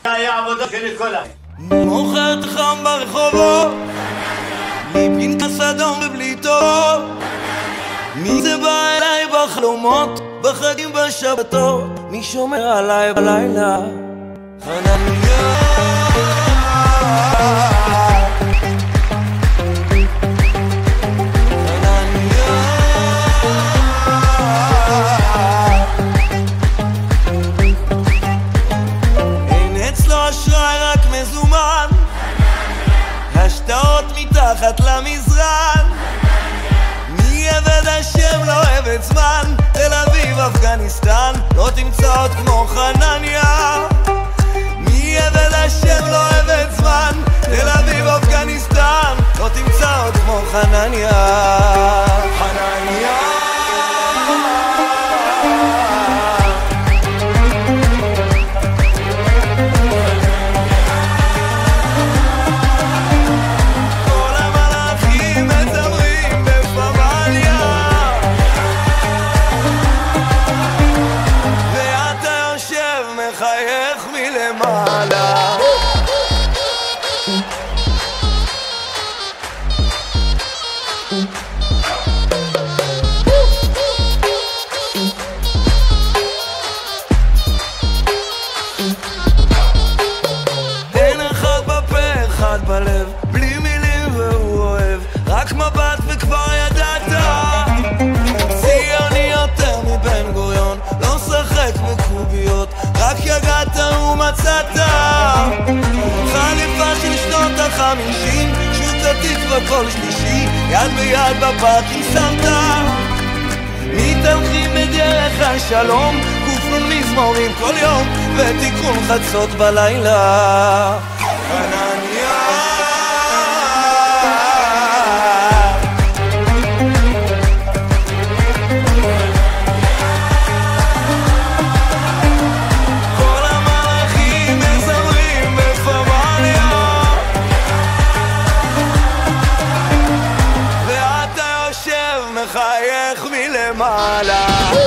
זה היה עבודה של כל היום. מוכרת חם ברחובות, לי פנקס אדום ובלי טוב. מי זה בא אליי בחלומות, בחגים בשבתות? מי שומר עליי בלילה? חנניה. השטרות מתחת למזרן, מי עבד השם לא עבד זמן. תל אביב אפגניסטן, לא תמצא עוד כמו חנניה. מי עבד השם לא עבד זמן. תל אביב אפגניסטן, לא תמצא עוד כמו חנניה. חנניה. מחייך מלמעלה. אין אחד בפה אחד בלב, בלי מילים והוא אוהב, רק מבט וכבר ידעת. ציוני יותר מבן גוריון, לא שחק בקוביות, רק יגעת ומצאת. חליפה של שנות ה-50, שוקתית בכל שלישי, יד ביד בפארקים שמת. מתהלכים בדרך השלום, כופרים מזמורים כל יום, ותיקון חצות בלילה. חנניה. מחייך מלמעלה.